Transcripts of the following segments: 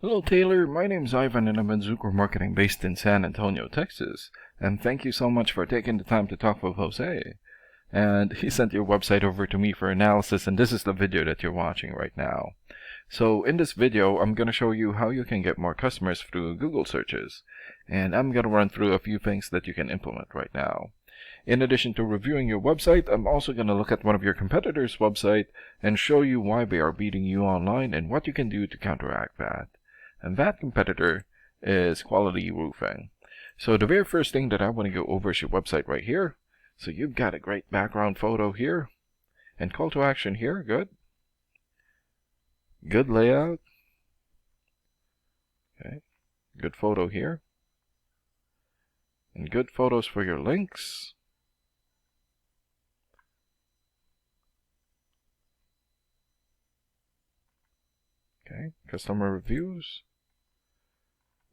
Hello Taylor, my name's Ivan and I'm in Zucker Marketing based in San Antonio, Texas. And thank you so much for taking the time to talk with Jose. And he sent your website over to me for analysis, and this is the video that you're watching right now. So in this video, I'm going to show you how you can get more customers through Google searches. And I'm going to run through a few things that you can implement right now. In addition to reviewing your website, I'm also going to look at one of your competitors' website and show you why they are beating you online and what you can do to counteract that. And that competitor is Quality Roofing. So the very first thing that I want to go over is your website right here. So you've got a great background photo here. And call to action here, good. Good layout. Okay, good photo here. And good photos for your links. Okay, customer reviews,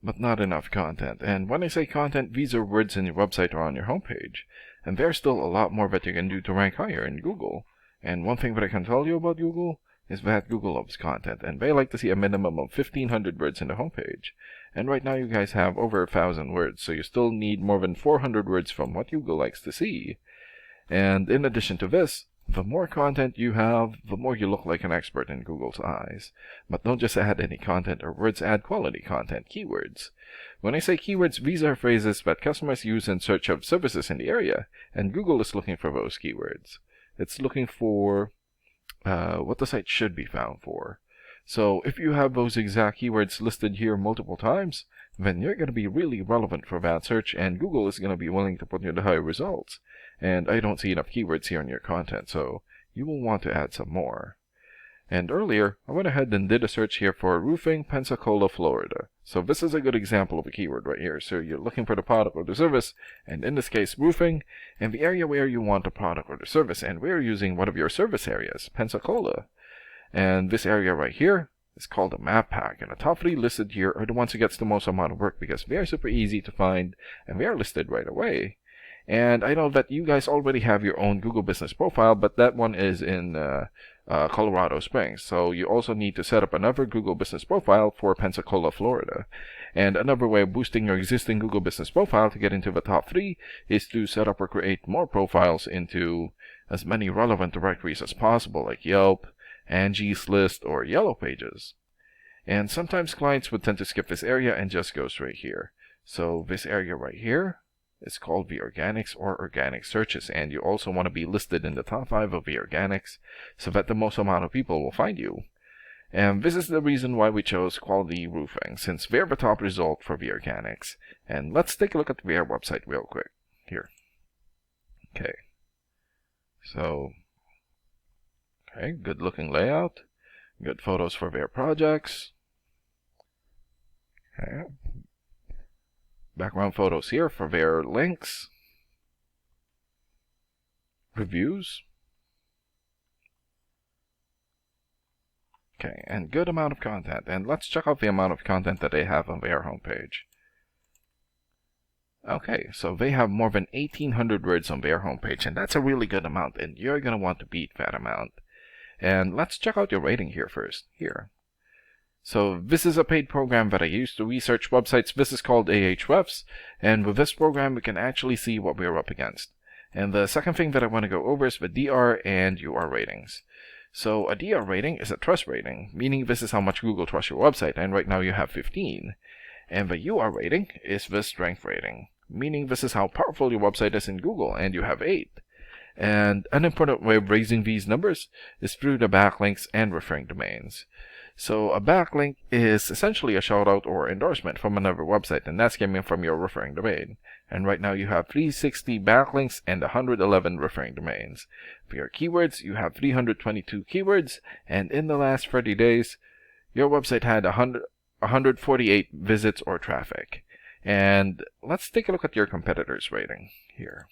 but not enough content. And when I say content, these are words in your website or on your homepage. And there's still a lot more that you can do to rank higher in Google. And one thing that I can tell you about Google is that Google loves content, and they like to see a minimum of 1,500 words in the homepage. And right now you guys have over 1,000 words, so you still need more than 400 words from what Google likes to see. And in addition to this, the more content you have, the more you look like an expert in Google's eyes. But don't just add any content or words, add quality content, keywords. When I say keywords, these are phrases that customers use in search of services in the area, and Google is looking for those keywords. It's looking for what the site should be found for. So if you have those exact keywords listed here multiple times, then you're going to be really relevant for that search, and Google is going to be willing to put you the high results. And I don't see enough keywords here in your content, so you will want to add some more. And earlier, I went ahead and did a search here for roofing, Pensacola, Florida. So this is a good example of a keyword right here. So you're looking for the product or the service, and in this case, roofing, and the area where you want the product or the service. And we're using one of your service areas, Pensacola. And this area right here is called a map pack. And the top 3 listed here are the ones who gets the most amount of work because they are super easy to find and they are listed right away. And I know that you guys already have your own Google Business profile, but that one is in Colorado Springs. So you also need to set up another Google Business profile for Pensacola, Florida. And another way of boosting your existing Google Business profile to get into the top 3 is to set up or create more profiles into as many relevant directories as possible, like Yelp, Angie's List, or Yellow Pages. And sometimes clients would tend to skip this area and just go straight here. So this area right here, it's called the organics or organic searches, and you also want to be listed in the top 5 of the organics so that the most amount of people will find you. And this is the reason why we chose Quality Roofing, since they're the top result for the organics. And let's take a look at their website real quick here. Okay, so good looking layout, good photos for their projects. Okay. Background photos here for their links, reviews. Okay, and good amount of content. And let's check out the amount of content that they have on their homepage. Okay, so they have more than 1,800 words on their homepage, and that's a really good amount, and you're going to want to beat that amount. And let's check out your rating here first. Here. So this is a paid program that I use to research websites. This is called Ahrefs, and with this program we can actually see what we're up against. And the second thing that I want to go over is the DR and UR ratings. So a DR rating is a trust rating, meaning this is how much Google trusts your website, and right now you have 15. And the UR rating is the strength rating, meaning this is how powerful your website is in Google, and you have 8. And an important way of raising these numbers is through the backlinks and referring domains. So a backlink is essentially a shoutout or endorsement from another website, and that's coming from your referring domain. And right now you have 360 backlinks and 111 referring domains. For your keywords, you have 322 keywords, and in the last 30 days, your website had 148 visits or traffic. And let's take a look at your competitors' rating here.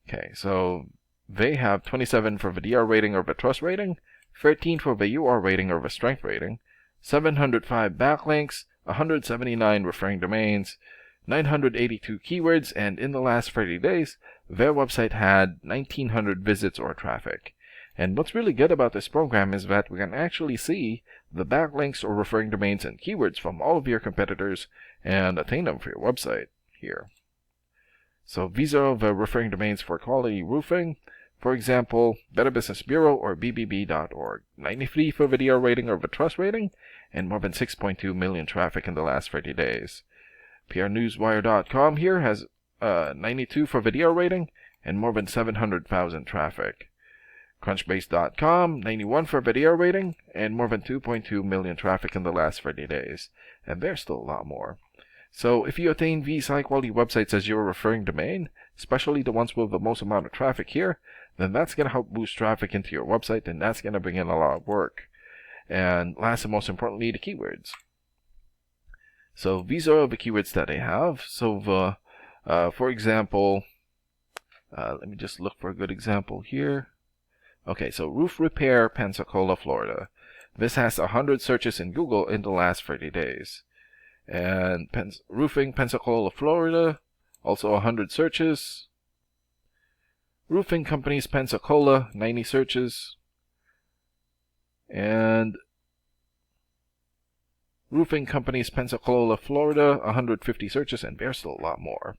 Okay, so they have 27 for the DR rating or the trust rating, 13 for the UR rating or the strength rating, 705 backlinks, 179 referring domains, 982 keywords, and in the last 30 days, their website had 1,900 visits or traffic. And what's really good about this program is that we can actually see the backlinks or referring domains and keywords from all of your competitors and attain them for your website here. So these are the referring domains for quality roofing. For example, Better Business Bureau or bbb.org. 93 for video rating or the trust rating, and more than 6.2 million traffic in the last 30 days. PRNewsWire.com here has 92 for video rating and more than 700,000 traffic. Crunchbase.com, 91 for video rating and more than 2.2 million traffic in the last 30 days. And there's still a lot more. So if you attain these high-quality websites as your referring domain, especially the ones with the most amount of traffic here, then that's going to help boost traffic into your website, and that's going to bring in a lot of work. And last and most importantly, the keywords. So these are the keywords that I have. So for example, let me just look for a good example here. Okay, so roof repair, Pensacola, Florida. This has 100 searches in Google in the last 30 days. And roofing, Pensacola, Florida, also 100 searches. Roofing companies, Pensacola, 90 searches. And roofing companies, Pensacola, Florida, 150 searches, and there's still a lot more.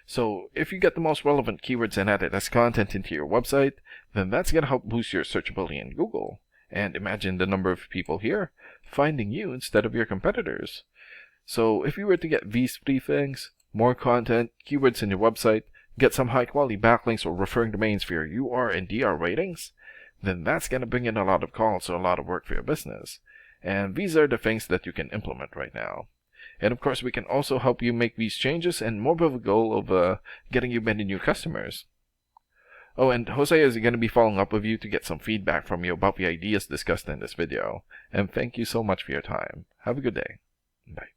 So if you get the most relevant keywords and add it as content into your website, then that's going to help boost your searchability in Google. And imagine the number of people here finding you instead of your competitors. So if you were to get these 3 things, more content, keywords in your website, get some high quality backlinks or referring domains for your UR and DR ratings, then that's going to bring in a lot of calls or a lot of work for your business. And these are the things that you can implement right now. And of course, we can also help you make these changes and more with a goal of getting you many new customers. Oh, and Jose is going to be following up with you to get some feedback from you about the ideas discussed in this video. And thank you so much for your time. Have a good day. Bye.